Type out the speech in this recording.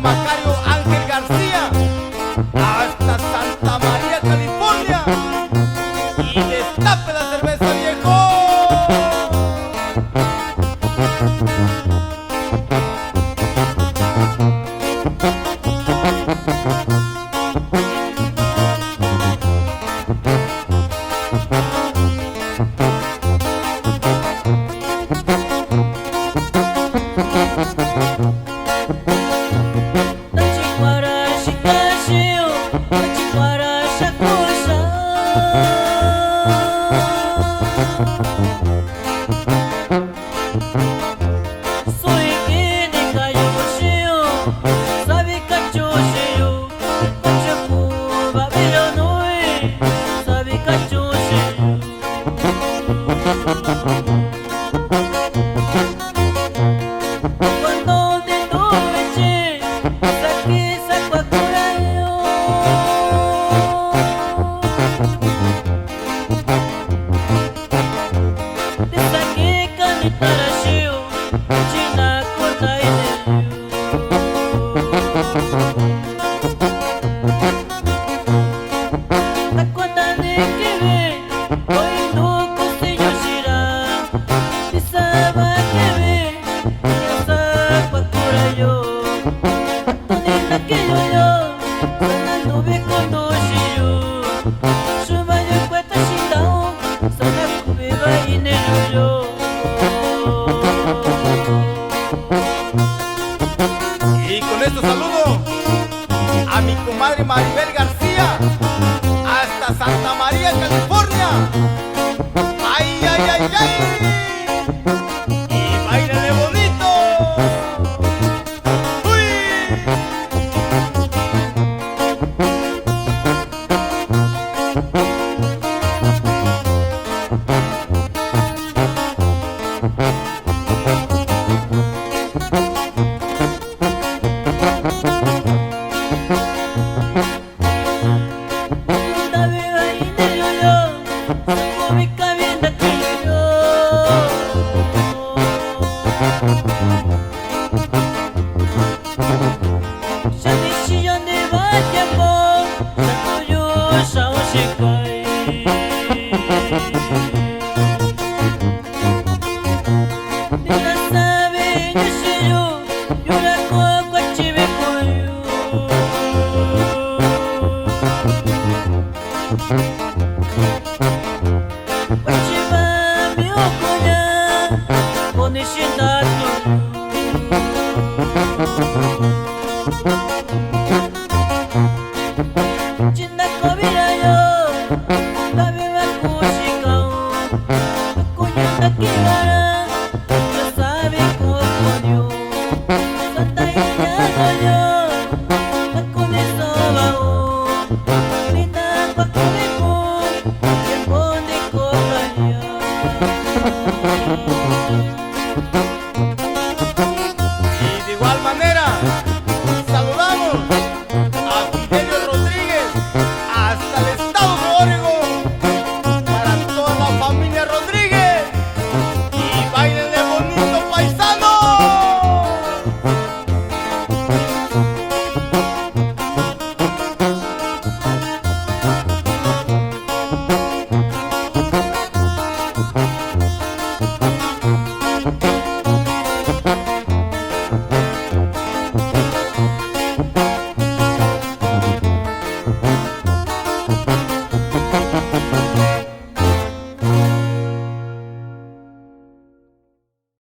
Macario Ángel García, hasta Santa María, California. Y destape la cerveza, viejo. Y con esto saludo a mi comadre Maribel García, hasta Santa María, California. ¡Ay, ay, ay, ay! Y báilale bonito. ¡Uy! Y de igual manera saludamos a Fidelio Rodríguez hasta el estado de Oregón, para toda la familia Rodríguez. Y bailenle bonito, paisano.